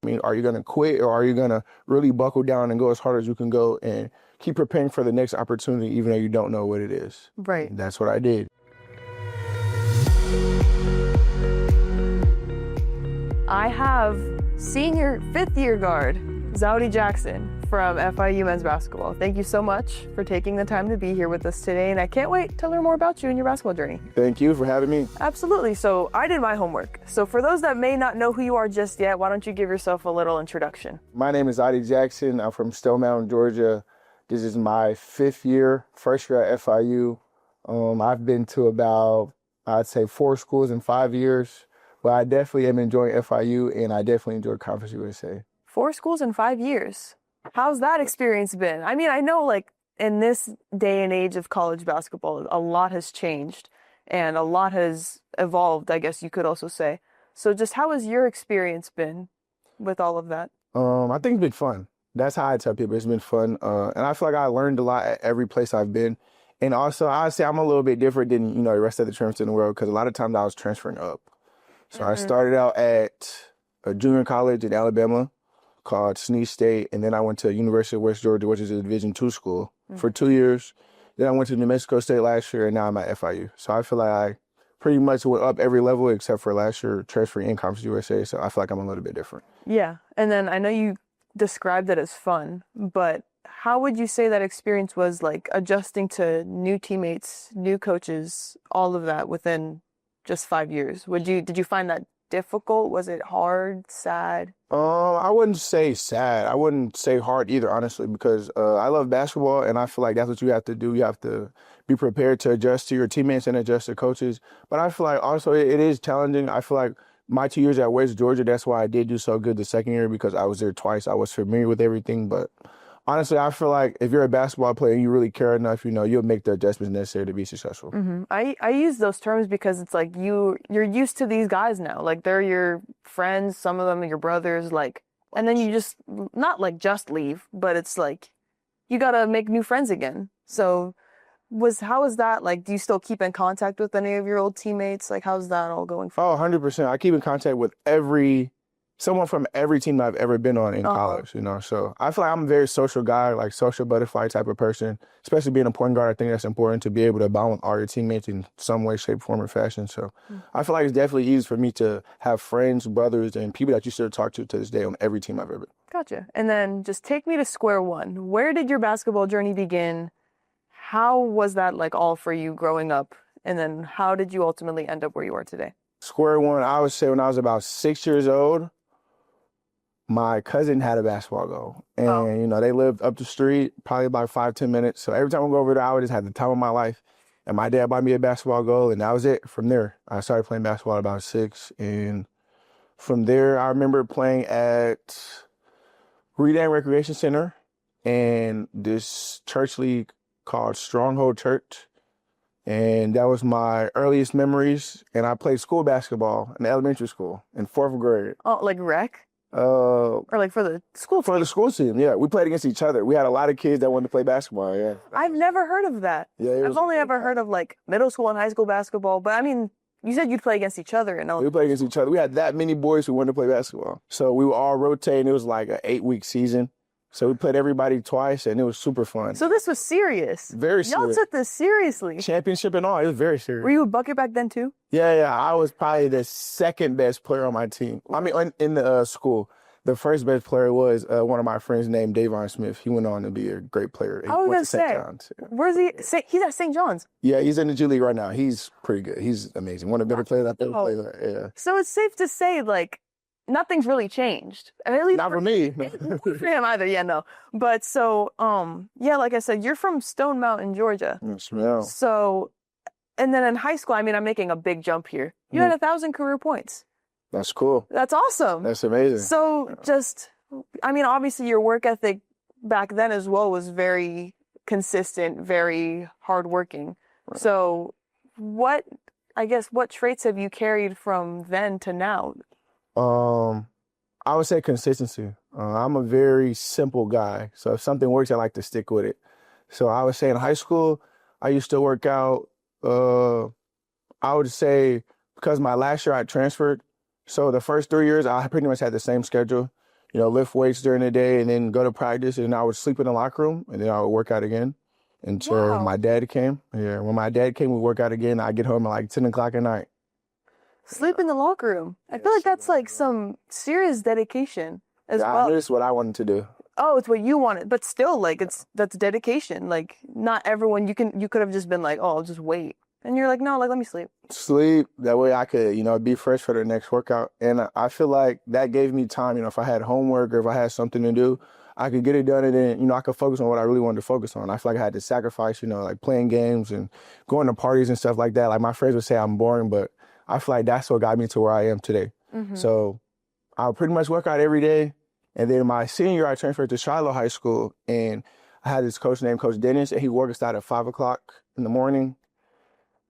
I mean, are you going to quit or are you going to really buckle down and go as hard as you can go and keep preparing for the next opportunity even though you don't know what it is? Right. And that's what I did. I have senior fifth-year guard, Zawdie Jackson from FIU men's basketball. Thank you so much for taking the time to be here with us today, and I can't wait to learn more about you and your basketball journey. Thank you for having me. Absolutely. So I did my homework. So for those that may not know who you are just yet, why don't you give yourself a little introduction? My name is Zawdie Jackson. I'm from Stone Mountain, Georgia. This is my fifth year, first year at FIU. I've been to about, I'd say, 4 schools in 5 years. But I definitely am enjoying FIU, and I definitely enjoy Conference USA. 4 schools in 5 years. How's that experience been? I mean, I know like in this day and age of college basketball, a lot has changed and a lot has evolved, I guess you could also say. So just how has your experience been with all of that? I think it's been fun. That's how I tell people it's been fun. And I feel like I learned a lot at every place I've been. And also, I'd say I'm a little bit different than, the rest of the transfers in the world because a lot of times I was transferring up. So I started out at a junior college in Alabama called Snead State, and then I went to University of West Georgia, which is a Division II school, for 2 years. Then I went to New Mexico State last year, and now I'm at FIU. So I feel like I pretty much went up every level except for last year transferring in Conference USA, so I feel like I'm a little bit different. Yeah, and then I know you described it as fun, but how would you say that experience was like adjusting to new teammates, new coaches, all of that within just 5 years? Did you find that difficult? Was it hard, sad? I wouldn't say sad. I wouldn't say hard either, honestly, because I love basketball, and I feel like that's what you have to do. You have to be prepared to adjust to your teammates and adjust to coaches. But I feel like also it is challenging. I feel like my 2 years at West Georgia, that's why I did do so good the second year because I was there twice. I was familiar with everything, but honestly, I feel like if you're a basketball player and you really care enough, you'll make the adjustments necessary to be successful. Mm-hmm. I use those terms because it's like you're used to these guys now. Like they're your friends, some of them are your brothers, like, and then you just, not like just leave, but it's like you gotta make new friends again. So how is that? Like, do you still keep in contact with any of your old teammates? Like, how's that all going for you? 100%. I keep in contact with someone from every team I've ever been on in college, So I feel like I'm a very social guy, like social butterfly type of person, especially being a point guard. I think that's important to be able to bond with all your teammates in some way, shape, form, or fashion. So I feel like it's definitely easy for me to have friends, brothers, and people that you still talk to this day on every team I've ever been. Gotcha. And then just take me to square one. Where did your basketball journey begin? How was that like all for you growing up? And then how did you ultimately end up where you are today? Square one, I would say when I was about 6 years old, my cousin had a basketball goal, and, they lived up the street, probably about 5-10 minutes. So every time I go over there, I would just have the time of my life. And my dad bought me a basketball goal, and that was it. From there, I started playing basketball at about 6. And from there, I remember playing at Redan Recreation Center and this church league called Stronghold Church. And that was my earliest memories. And I played school basketball in elementary school in 4th grade. Oh, like rec? Or like for the school team? For the school team, yeah. We played against each other. We had a lot of kids that wanted to play basketball, yeah. I've never heard of that. Yeah, I've only ever heard of like middle school and high school basketball, but I mean, you said you'd play against each other. We played against each other. We had that many boys who wanted to play basketball. So we were all rotating. It was like an 8-week season. So we played everybody twice, and it was super fun. So this was serious. Very serious. Y'all took this seriously. Championship and all. It was very serious. Were you a bucket back then too? Yeah. I was probably the second best player on my team. I mean, in the school. The first best player was one of my friends named Davon Smith. He went on to be a great player. I was going to say, where's he? He's at St. John's. Yeah, he's in the G League right now. He's pretty good. He's amazing. One of the better players I've ever played. Yeah. So it's safe to say, like, nothing's really changed. I mean, at least not for me. For him either. Yeah, no. But so, like I said, you're from Stone Mountain, Georgia. Yes, ma'am. So, and then in high school, I mean, I'm making a big jump here. You had 1,000 career points. That's cool. That's awesome. That's amazing. So obviously your work ethic back then as well was very consistent, very hardworking. Right. So what traits have you carried from then to now? I would say consistency. I'm a very simple guy. So if something works, I like to stick with it. So I would say in high school, I used to work out. I would say because my last year I transferred, so the first 3 years, I pretty much had the same schedule. lift weights during the day and then go to practice. And I would sleep in the locker room and then I would work out again until Wow. my dad came. Yeah, when my dad came, we work out again. I get home at like 10 o'clock at night. Sleep in the locker room. I feel like that's like some serious dedication as Yeah, well. this is what I wanted to do. Oh, it's what you wanted, but still, like that's dedication. Like not everyone. You could have just been like, oh, I'll just wait, and you're like, no, like let me sleep. Sleep, that way I could, be fresh for the next workout. And I feel like that gave me time, if I had homework or if I had something to do, I could get it done and then, I could focus on what I really wanted to focus on. I feel like I had to sacrifice, like playing games and going to parties and stuff like that. Like my friends would say I'm boring, but I feel like that's what got me to where I am today. So I pretty much work out every day. And then my senior year, I transferred to Shiloh High School and I had this coach named Coach Dennis and he worked us out at 5 o'clock in the morning.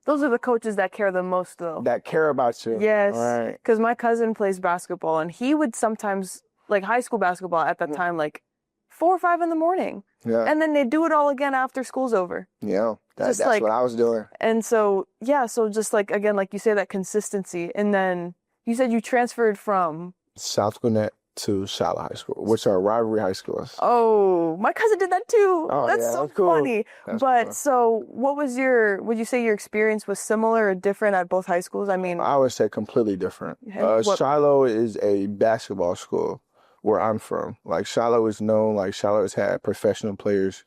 Those are the coaches that care the most, though. That care about you. Yes. Right. Because my cousin plays basketball, and he would sometimes, like high school basketball at that time, like 4 or 5 in the morning. Yeah. And then they do it all again after school's over. Yeah. That's like, what I was doing. And so, so just like, again, like you say, that consistency. And then you said you transferred from South Gwinnett to Shiloh High School, which are rivalry high schools. Oh, my cousin did that too. Oh, that's yeah, so that's cool. funny. That's cool. So would you say your experience was similar or different at both high schools? I mean, I would say completely different. What- Shiloh is a basketball school where I'm from. Like Shiloh is known, like Shiloh has had professional players.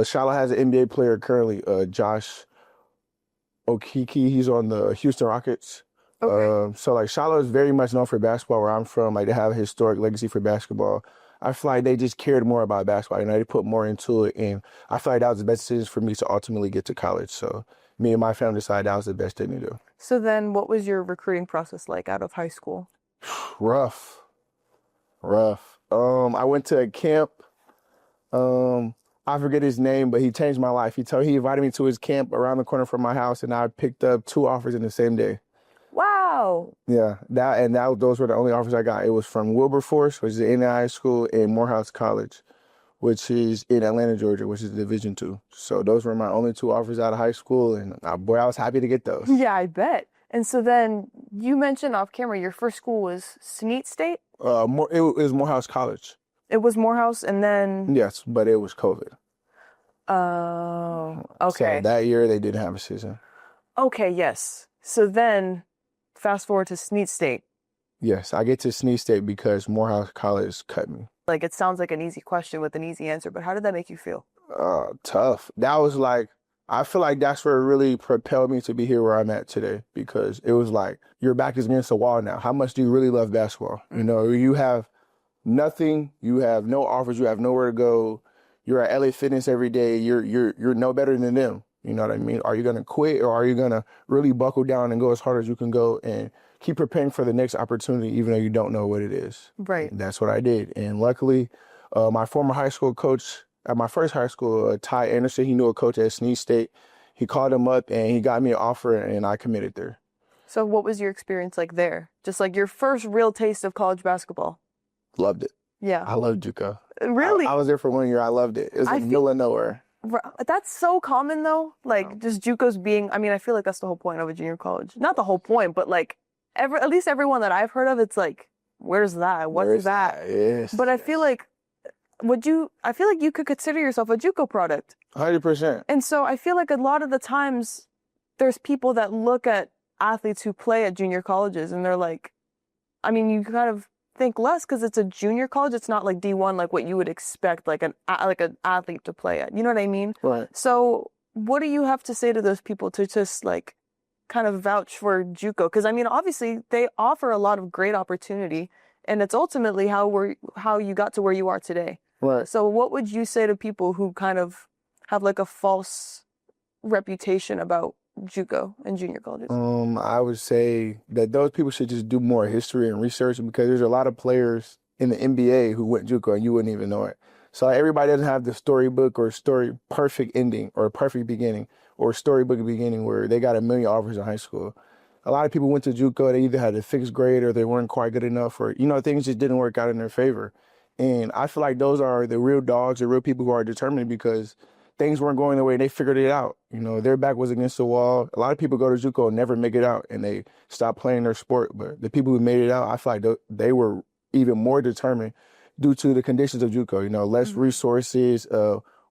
Shiloh has an NBA player currently, Josh Okeke. He's on the Houston Rockets. Okay. So like Shiloh is very much known for basketball where I'm from. Like they have a historic legacy for basketball. I feel like they just cared more about basketball. They put more into it. And I feel like that was the best decision for me to ultimately get to college. So me and my family decided that was the best thing to do. So then what was your recruiting process like out of high school? Rough. I went to a camp. I forget his name, but he changed my life. He invited me to his camp around the corner from my house, and I picked up 2 offers in the same day. Wow. Yeah, those were the only offers I got. It was from Wilberforce, which is an NAI school, and Morehouse College, which is in Atlanta, Georgia, which is Division II. So those were my only 2 offers out of high school, and I was happy to get those. Yeah, I bet. And so then you mentioned off camera your first school was Snead State? It was Morehouse College. It was Morehouse, and then... Yes, but it was COVID. Oh, okay. So that year they didn't have a season. Okay, yes. So then, fast forward to Snead State. Yes, I get to Snead State because Morehouse College cut me. Like, it sounds like an easy question with an easy answer, but how did that make you feel? Tough. That was like, I feel like that's where it really propelled me to be here where I'm at today, because it was like, your back is against the wall now. How much do you really love basketball? You have nothing, you have no offers, you have nowhere to go. You're at LA Fitness every day. You're no better than them. You know what I mean? Are you going to quit, or are you going to really buckle down and go as hard as you can go and keep preparing for the next opportunity, even though you don't know what it is? Right. And that's what I did. And luckily, my former high school coach at my first high school, Ty Anderson, he knew a coach at Snead State. He called him up and he got me an offer, and I committed there. So what was your experience like there? Just like your first real taste of college basketball? Loved it. Yeah. I loved JUCO. Really? I was there for 1 year. I loved it. It was in the middle of nowhere. That's so common though. Like just JUCOs being, I mean, I feel like that's the whole point of a junior college. Not the whole point, but like at least everyone that I've heard of, it's like, where's that? What's that? Yes. But I feel like you could consider yourself a JUCO product. 100%. And so I feel like a lot of the times there's people that look at athletes who play at junior colleges and they're like, I mean, you kind of think less because it's a junior college. It's not like D1, like what you would expect, like an athlete to play at. You know what I mean? Right. So what do you have to say to those people to just like kind of vouch for JUCO? Because I mean, obviously they offer a lot of great opportunity, and it's ultimately how you got to where you are today. Right. So what would you say to people who kind of have like a false reputation about JUCO and junior colleges? I would say that those people should just do more history and research, because there's a lot of players in the NBA who went JUCO and you wouldn't even know it. So everybody doesn't have the storybook or story perfect ending or perfect beginning or storybook beginning where they got a million offers in high school. A lot of people went to JUCO, they either had a fixed grade or they weren't quite good enough, or, things just didn't work out in their favor. And I feel like those are the real dogs, the real people who are determined, because things weren't going their way and they figured it out. Their back was against the wall. A lot of people go to JUCO and never make it out and they stop playing their sport. But the people who made it out, I feel like they were even more determined due to the conditions of JUCO, you know, less resources,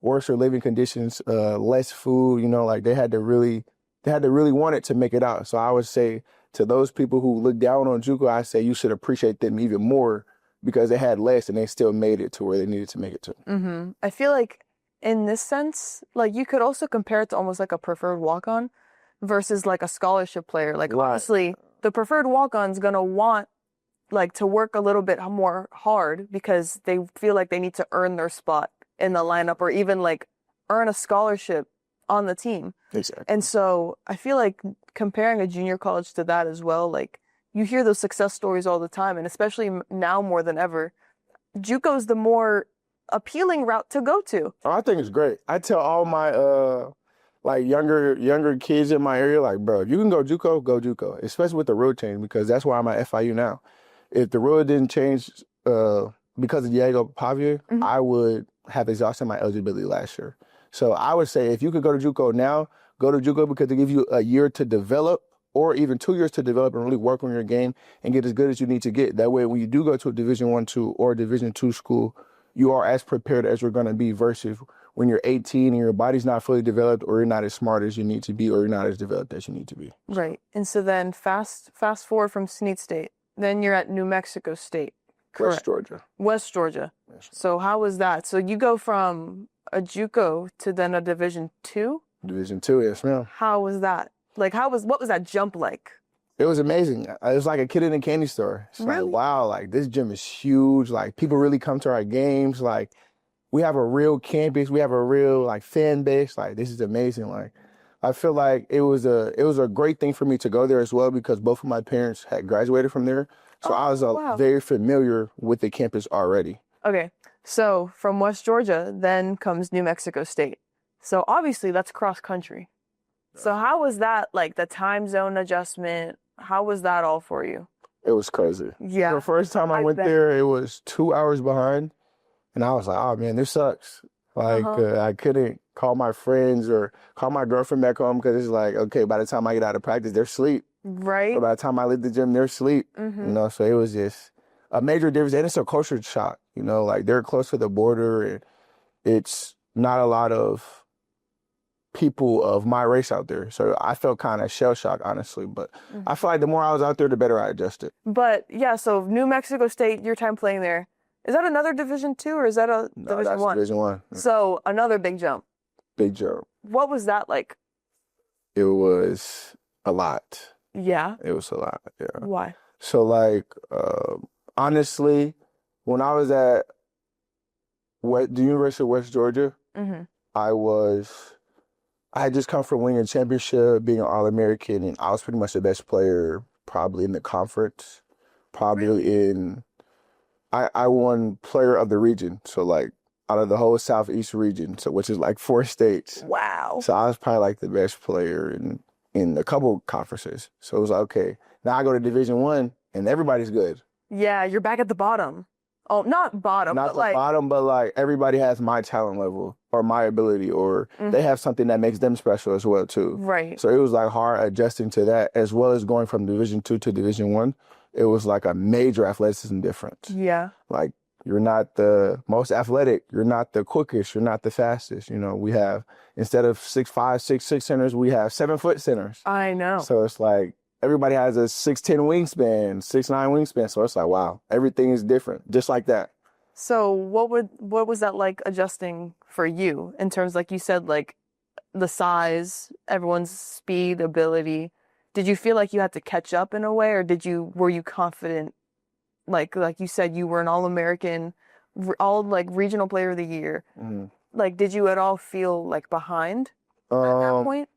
worse living conditions, less food, you know, like they had to really want it to make it out. So I would say to those people who look down on JUCO, I say you should appreciate them even more because they had less and they still made it to where they needed to make it to. I feel like in this sense, like you could also compare it to almost like a preferred walk-on versus like a scholarship player. Like honestly, the preferred walk-on's gonna want like to work a little bit more hard because they feel like they need to earn their spot in the lineup or even like earn a scholarship on the team. Exactly. And so I feel like comparing a junior college to that as well, like you hear those success stories all the time, and especially now more than ever, JUCO's the more appealing route to go to. Oh, I think it's great. I tell all my like younger kids in my area, like, bro, if you can go JUCO, especially with the rule change, because that's why I'm at FIU now. If the rule didn't change because of Diego Pavia, I would have exhausted my eligibility last year. So I would say if you could go to JUCO now, go to JUCO because they give you a year to develop or even 2 years to develop and really work on your game and get as good as you need to get. That way, when you do go to a Division I, II, or Division II school, you are as prepared as you're going to be versus when you're 18 and your body's not fully developed or you're not as smart as you need to be or you're not as developed as you need to be. Right. And so then fast forward from Snead State. Then you're at New Mexico State. Correct. West Georgia. So how was that? So you go from a JUCO to then a Division II? Division II, yes, ma'am. How was that? Like, what was that jump like? It was amazing. It was like a kid in a candy store. It's really? Like, wow, like this gym is huge. Like people really come to our games. Like we have a real campus. We have a real like fan base. Like this is amazing. Like I feel like it was a great thing for me to go there as well because both of my parents had graduated from there. So I was very familiar with the campus already. Okay. So from West Georgia, then comes New Mexico State. So obviously that's cross country. So how was that, like the time zone adjustment? How was that all for you? It was crazy. Yeah. The first time I went there, it was 2 hours behind. And I was like, oh man, this sucks. Like I couldn't call my friends or call my girlfriend back home because it's like, okay, by the time I get out of practice, they're asleep. Right. So by the time I leave the gym, they're asleep. You know, so it was just a major difference. And it's a culture shock, you know, like they're close to the border and it's not a lot of people of my race out there. So I felt kind of shell shocked, honestly. But I feel like the more I was out there, the better I adjusted. But yeah, so New Mexico State, your time playing there, is that another Division II or is that a Division I? Division I. Yeah. So another big jump. Big jump. What was that like? It was a lot. Yeah. It was a lot. Yeah. Why? So like, honestly, when I was at the University of West Georgia, I had just come from winning a championship, being an All-American, and I was pretty much the best player probably in the conference, I won player of the region. So like out of the whole Southeast region, so which is like 4 states. Wow. So I was probably like the best player in a couple conferences. So it was like, okay, now I go to Division I and everybody's good. Yeah, you're back at the bottom. Oh, not bottom, not but the like bottom, but like everybody has my talent level or my ability, or they have something that makes them special as well too. Right. So it was like hard adjusting to that, as well as going from Division II to Division I. It was like a major athleticism difference. Yeah. Like you're not the most athletic, you're not the quickest, you're not the fastest. You know, we have instead of 6'5", 6'6" centers, we have 7-foot centers. I know. So it's like everybody has a 6'10" wingspan, 6'9" wingspan. So it's like, wow, everything is different, just like that. So what was that like adjusting for you in terms, like you said, like the size, everyone's speed, ability? Did you feel like you had to catch up in a way, or were you confident? Like you said, you were an All-American, all like regional player of the year. Like, did you at all feel like behind at that point?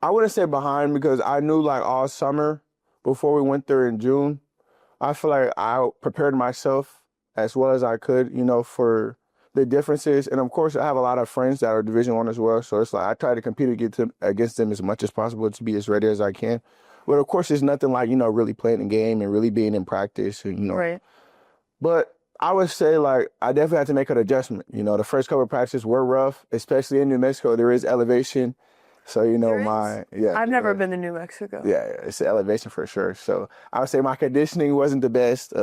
I wouldn't say behind because I knew like all summer before we went there in June, I feel like I prepared myself as well as I could, you know, for the differences. And of course, I have a lot of friends that are Division I as well. So it's like I try to compete against them as much as possible to be as ready as I can. But of course, it's nothing like, you know, really playing the game and really being in practice, and, you know. Right. But I would say, like, I definitely had to make an adjustment. You know, the first couple of practices were rough, especially in New Mexico. There is elevation. So, you know, I've never been to New Mexico. Yeah, it's the elevation for sure. So I would say my conditioning wasn't the best.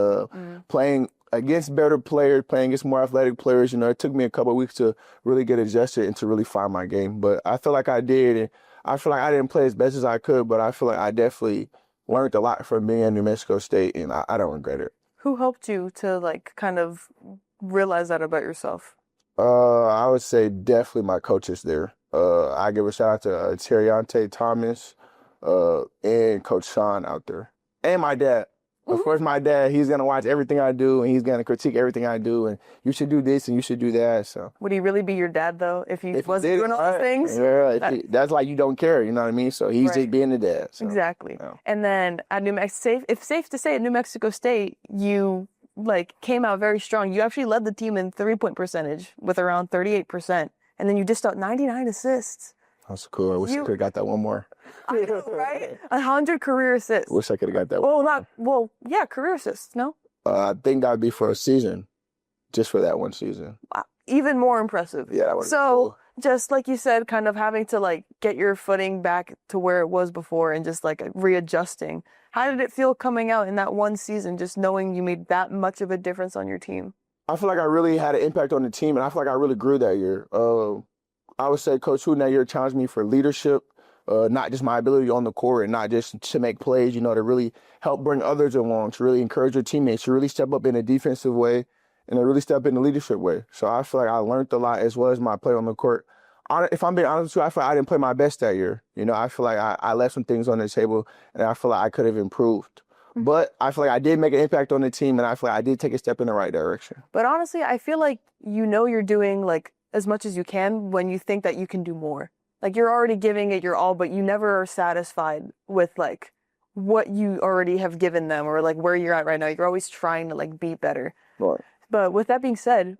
Playing against better players, playing against more athletic players. You know, it took me a couple of weeks to really get adjusted and to really find my game. But I feel like I did, and I feel like I didn't play as best as I could, but I feel like I definitely learned a lot from being at New Mexico State, and I don't regret it. Who helped you to like kind of realize that about yourself? I would say definitely my coaches there. I give a shout out to Terriante Thomas, and Coach Sean out there, and my dad. Of course, my dad, he's going to watch everything I do, and he's going to critique everything I do, and you should do this and you should do that. So would he really be your dad, though, if he wasn't doing all those things? Yeah, that's like you don't care, you know what I mean? So he's just being the dad. So, exactly. Yeah. And then at if safe to say, at New Mexico State, you like came out very strong. You actually led the team in 3-point percentage with around 38%, and then you dished out 99 assists. That's cool. I wish I could have got that one more. I know, right? 100 career assists. Wish I could have got that one. Yeah, career assists, no? I think that would be for a season, just for that one season. Wow. Even more impressive. Yeah, that would be cool. Just like you said, kind of having to like get your footing back to where it was before and just like readjusting. How did it feel coming out in that one season, just knowing you made that much of a difference on your team? I feel like I really had an impact on the team, and I feel like I really grew that year. I would say Coach Hooten that year challenged me for leadership, not just my ability on the court and not just to make plays, you know, to really help bring others along, to really encourage your teammates, to really step up in a defensive way and to really step up in a leadership way. So I feel like I learned a lot as well as my play on the court. If I'm being honest with you, I feel like I didn't play my best that year. You know, I feel like I left some things on the table and I feel like I could have improved. But I feel like I did make an impact on the team and I feel like I did take a step in the right direction. But honestly, I feel like you know you're doing like as much as you can when you think that you can do more. Like you're already giving it your all, but you never are satisfied with like what you already have given them or like where you're at right now. You're always trying to like be better. Right. But with that being said,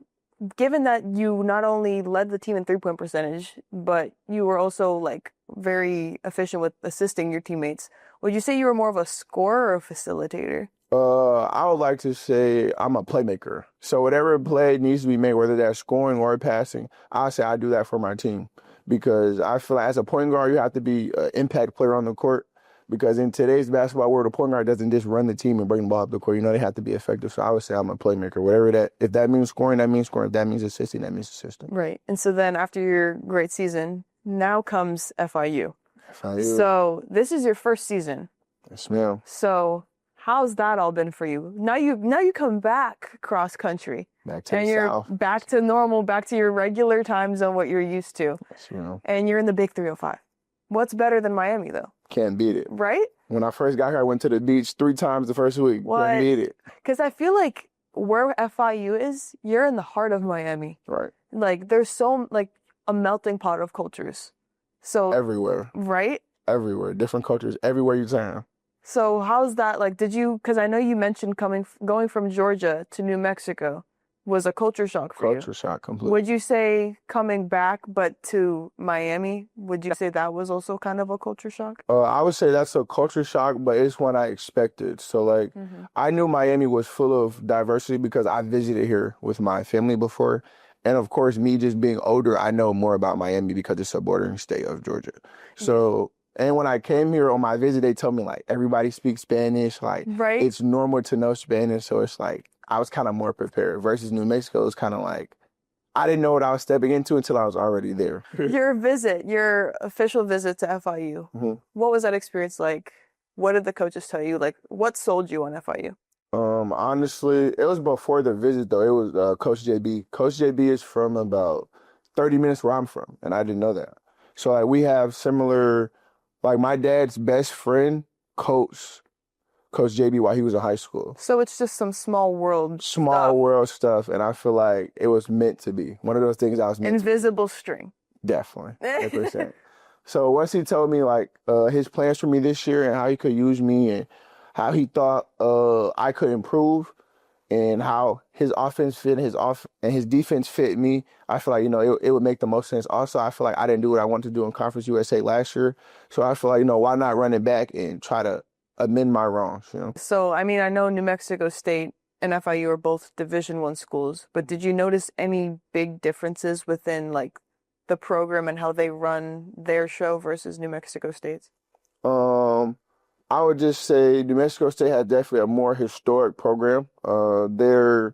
given that you not only led the team in 3-point percentage, but you were also like very efficient with assisting your teammates, would you say you were more of a scorer or a facilitator? I would like to say I'm a playmaker. So whatever play needs to be made, whether that's scoring or passing, I say I do that for my team. Because I feel like as a point guard, you have to be an impact player on the court. Because in today's basketball world, a point guard doesn't just run the team and bring the ball up the court. You know, they have to be effective. So I would say I'm a playmaker. Whatever that, if that means scoring, that means scoring. If that means assisting, that means assisting. Right. And so then after your great season, now comes FIU. FIU. So this is your first season. Yes, ma'am. So how's that all been for you? Now you come back cross country. Back to and the you're South. back to normal, back to your regular time zone, what you're used to. Yes, ma'am. And you're in the Big 305. What's better than Miami, though? Can't beat it. Right? When I first got here, I went to the beach 3 times the first week. What? Can't beat it. Because I feel like where FIU is, you're in the heart of Miami. Right. Like, there's so, like, a melting pot of cultures. So Everywhere. Right? Everywhere. Different cultures. Everywhere you turn. So how's that, like, because I know you mentioned going from Georgia to New Mexico was a culture shock for you. Culture shock, completely. Would you say coming back, but to Miami, would you say that was also kind of a culture shock? I would say that's a culture shock, but it's one I expected. So, like, I knew Miami was full of diversity because I visited here with my family before. And, of course, me just being older, I know more about Miami because it's a bordering state of Georgia. So, and when I came here on my visit, they told me, like, everybody speaks Spanish. Like, Right? It's normal to know Spanish. So it's like, I was kind of more prepared versus New Mexico. It was kind of like, I didn't know what I was stepping into until I was already there. Your official visit to FIU, what was that experience like? What did the coaches tell you? Like, what sold you on FIU? Honestly, it was before the visit, though. It was Coach JB. Coach JB is from about 30 minutes where I'm from, and I didn't know that. So, like, we have similar, like, my dad's best friend coached Coach JB while he was in high school. So it's just some small world stuff, and I feel like it was meant to be. One of those things I was meant Invisible string. Definitely, 100%. So once he told me, like, his plans for me this year and how he could use me and how he thought I could improve and how his offense fit and his defense fit me, I feel like, you know, it would make the most sense. Also, I feel like I didn't do what I wanted to do in Conference USA last year. So I feel like, you know, why not run it back and try to amend my wrongs, you know? So, I mean, I know New Mexico State and FIU are both Division I schools, but did you notice any big differences within, like, the program and how they run their show versus New Mexico State's? I would just say New Mexico State has definitely a more historic program. Their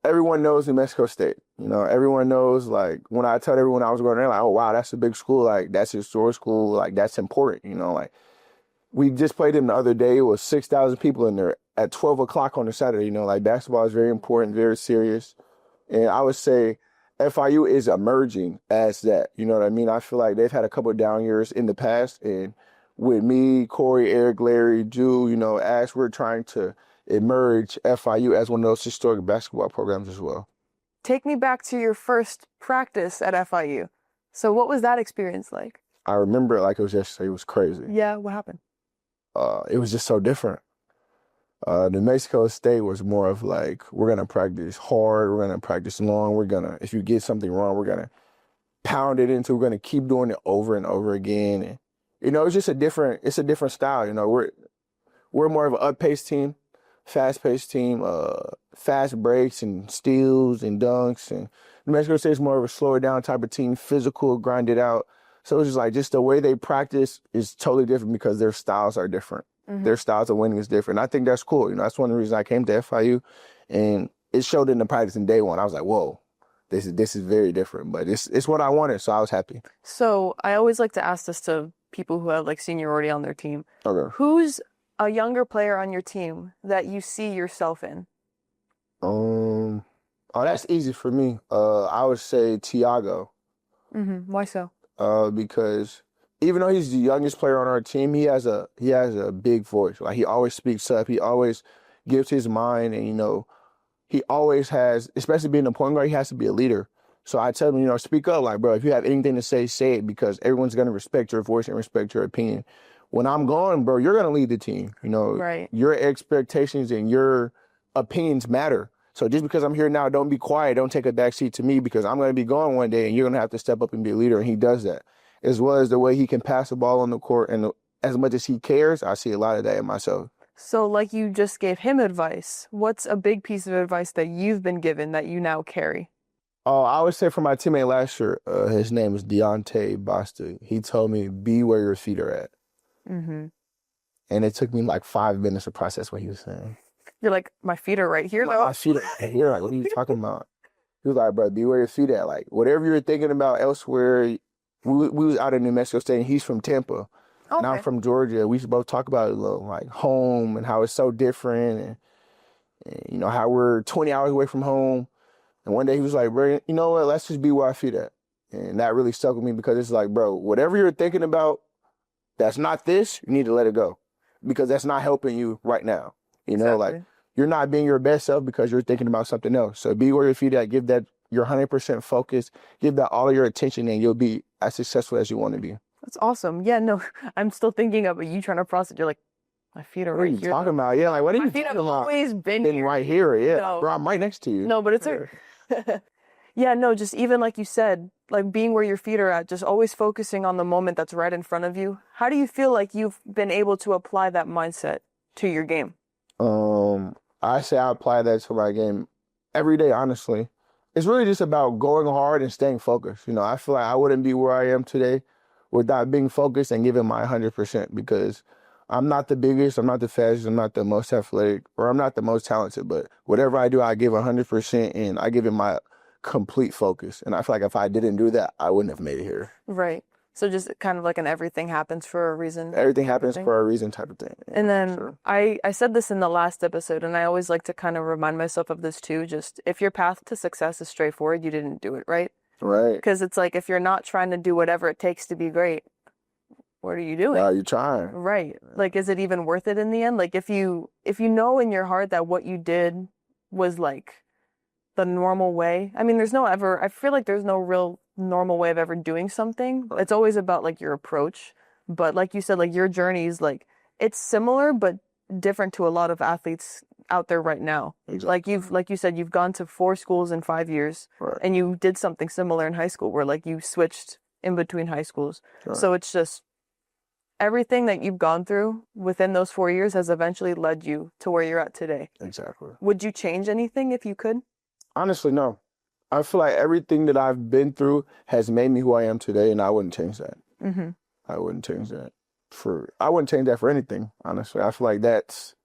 everyone knows New Mexico State. You know, everyone knows, like, when I tell everyone I was going there, like, oh, wow, that's a big school. Like, that's a historic school. Like, that's important. You know, like, we just played them the other day. It was 6,000 people in there at 12 o'clock on a Saturday. You know, like, basketball is very important, very serious. And I would say FIU is emerging as that. You know what I mean? I feel like they've had a couple of down years in the past. And with me, Corey, Eric, Larry, Jew, you know, Ash, we're trying to emerge FIU as one of those historic basketball programs as well. Take me back to your first practice at FIU. So what was that experience like? I remember it like it was yesterday. It was crazy. Yeah, what happened? It was just so different. New Mexico State was more of like, we're going to practice hard. We're going to practice long. If you get something wrong, we're going to pound it into, we're going to keep doing it over and over again. And, you know, it's a different style. You know, we're more of an up-paced team, fast-paced team, fast breaks and steals and dunks. And New Mexico State is more of a slower down type of team, physical, grind it out. So it's just like, just the way they practice is totally different because their styles are different. Mm-hmm. Their styles of winning is different. I think that's cool. You know, that's one of the reasons I came to FIU, and it showed in the practice in day one. I was like, whoa, this is very different, but it's what I wanted, so I was happy. So I always like to ask this to people who have like seniority on their team. Okay. Who's a younger player on your team that you see yourself in? Oh, that's easy for me. I would say Tiago. Mm-hmm. Why so? Because even though he's the youngest player on our team, he has a big voice. Like, he always speaks up. He always gives his mind, and, you know, he always has, especially being a point guard, he has to be a leader. So I tell him, you know, speak up. Like, bro, if you have anything to say it, because everyone's going to respect your voice and respect your opinion. When I'm gone, bro, you're going to lead the team. You know, right. Your expectations and your opinions matter. So just because I'm here now, don't be quiet. Don't take a back seat to me, because I'm going to be gone one day and you're going to have to step up and be a leader. And he does that, as well as the way he can pass the ball on the court. And as much as he cares, I see a lot of that in myself. So like you just gave him advice. What's a big piece of advice that you've been given that you now carry? Oh, I would say for my teammate last year, his name is Deontay Basta. He told me, be where your feet are at. Mm-hmm. And it took me like 5 minutes to process what he was saying. You're like, my feet are right here, though. My feet are right here. Like, what are you talking about? He was like, bro, be where your feet at. Like, whatever you're thinking about elsewhere. We was out in New Mexico State, and he's from Tampa. Okay. And I'm from Georgia. We should both talk about it, like, home and how it's so different, and, you know, how we're 20 hours away from home. And one day he was like, bro, you know what? Let's just be where our feet at. And that really stuck with me, because it's like, bro, whatever you're thinking about that's not this, you need to let it go, because that's not helping you right now. You know, exactly. Like, you're not being your best self because you're thinking about something else. So be where your feet at. Give that your 100% focus. Give that all of your attention, and you'll be as successful as you want to be. That's awesome. Yeah, no, I'm still thinking of you trying to process. You're like, my feet are right here. What are you talking about? Yeah, like, what are you talking about? My feet have always been here. Right here, yeah. No. Bro, I'm right next to you. No, but it's yeah, no, just even like you said, like being where your feet are at, just always focusing on the moment that's right in front of you. How do you feel like you've been able to apply that mindset to your game? I say I apply that to my game every day, honestly. It's really just about going hard and staying focused. You know, I feel like I wouldn't be where I am today without being focused and giving my 100%, because I'm not the biggest, I'm not the fastest, I'm not the most athletic, or I'm not the most talented, but whatever I do, I give 100%, and I give it my complete focus. And I feel like if I didn't do that, I wouldn't have made it here. Right. So just kind of like an everything happens for a reason. Everything happens for a reason type of thing. Yeah, and then sure. I said this in the last episode, and I always like to kind of remind myself of this too. Just if your path to success is straightforward, you didn't do it right. Right. Because it's like, if you're not trying to do whatever it takes to be great, what are you doing? Are you trying? Right. Like, is it even worth it in the end? Like, if you know in your heart that what you did was like the normal way. I mean, I feel like there's no real normal way of ever doing something. It's always about like your approach. But like you said, like your journey is like, it's similar but different to a lot of athletes out there right now. Exactly. Like you said, you've gone to 4 schools in 5 years, right. And you did something similar in high school where like you switched in between high schools. Right. So it's just everything that you've gone through within those 4 years has eventually led you to where you're at today. Exactly. Would you change anything if you could? Honestly, no. I feel like everything that I've been through has made me who I am today, and I wouldn't change that. Mm-hmm. I wouldn't change that for anything, honestly. I feel like that's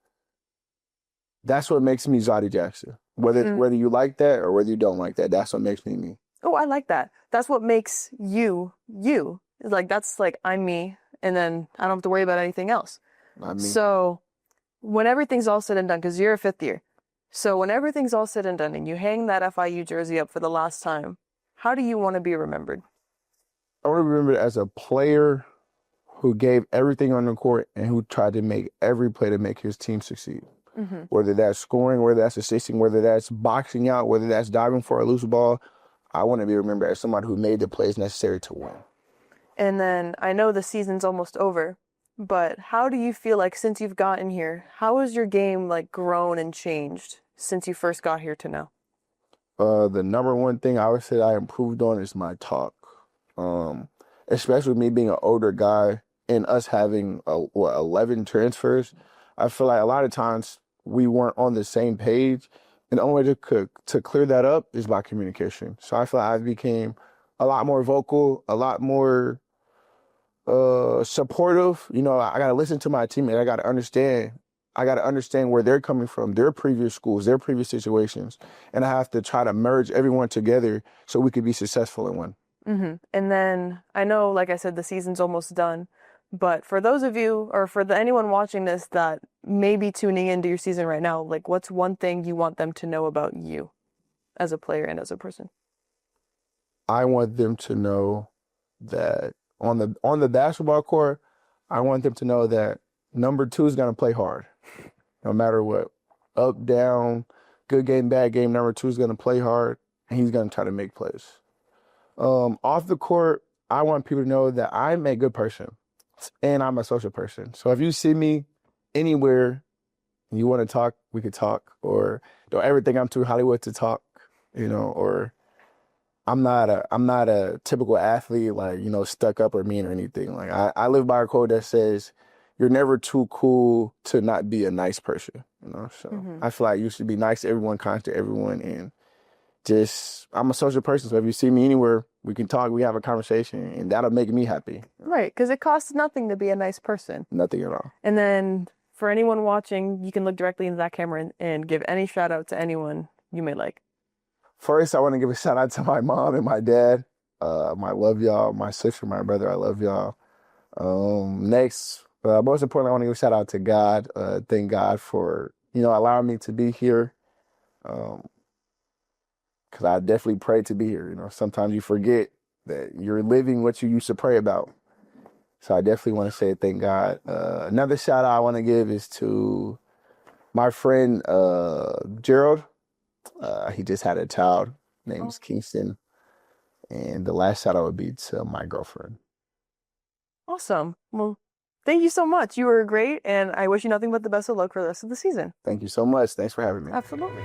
what makes me Zawdie Jackson. Whether you like that or whether you don't like that, that's what makes me me. Oh, I like that. That's what makes you, you. It's like, that's like, I'm me, and then I don't have to worry about anything else. Not me. So when everything's all said and done, because you're a fifth year, so when everything's all said and done and you hang that FIU jersey up for the last time, how do you want to be remembered? I want to be remembered as a player who gave everything on the court and who tried to make every play to make his team succeed. Whether that's scoring, whether that's assisting, whether that's boxing out, whether that's diving for a loose ball, I want to be remembered as somebody who made the plays necessary to win. And then I know the season's almost over, but how do you feel like since you've gotten here, how has your game like grown and changed since you first got here to now? The number one thing I would say I improved on is my talk. Especially me being an older guy and us having 11 transfers. I feel like a lot of times we weren't on the same page, and the only way to clear that up is by communication. So I feel like I became a lot more vocal, a lot more supportive. You know, I got to listen to my teammates. I got to understand where they're coming from, their previous schools, their previous situations, and I have to try to merge everyone together so we could be successful in one. And then I know, like I said, the season's almost done. But for those of you, or for anyone watching this that may be tuning into your season right now, like what's one thing you want them to know about you as a player and as a person? I want them to know that on the basketball court, I want them to know that number 2 is going to play hard, no matter what. Up, down, good game, bad game, number 2 is going to play hard, and he's going to try to make plays. Off the court, I want people to know that I'm a good person. And I'm a social person. So if you see me anywhere and you want to talk, we could talk. Or don't ever think I'm too Hollywood to talk, you know, or I'm not a typical athlete, like, you know, stuck up or mean or anything. Like I live by a code that says you're never too cool to not be a nice person, you know. So I feel like you should be nice to everyone, kind to everyone, and I'm a social person. So if you see me anywhere, we can talk, we have a conversation, and that'll make me happy. Right, because it costs nothing to be a nice person. Nothing at all. And then for anyone watching, you can look directly into that camera and give any shout out to anyone you may like. First, I want to give a shout out to my mom and my dad. I love y'all. My sister, my brother, I love y'all. Next, most importantly, I want to give a shout out to God. Thank God for, you know, allowing me to be here. Because I definitely prayed to be here. You know, sometimes you forget that you're living what you used to pray about. So I definitely want to say thank God. Another shout out I want to give is to my friend Gerald. He just had a child named Kingston. And the last shout out would be to my girlfriend. Awesome. Well, thank you so much. You were great, and I wish you nothing but the best of luck for the rest of the season. Thank you so much. Thanks for having me. Absolutely.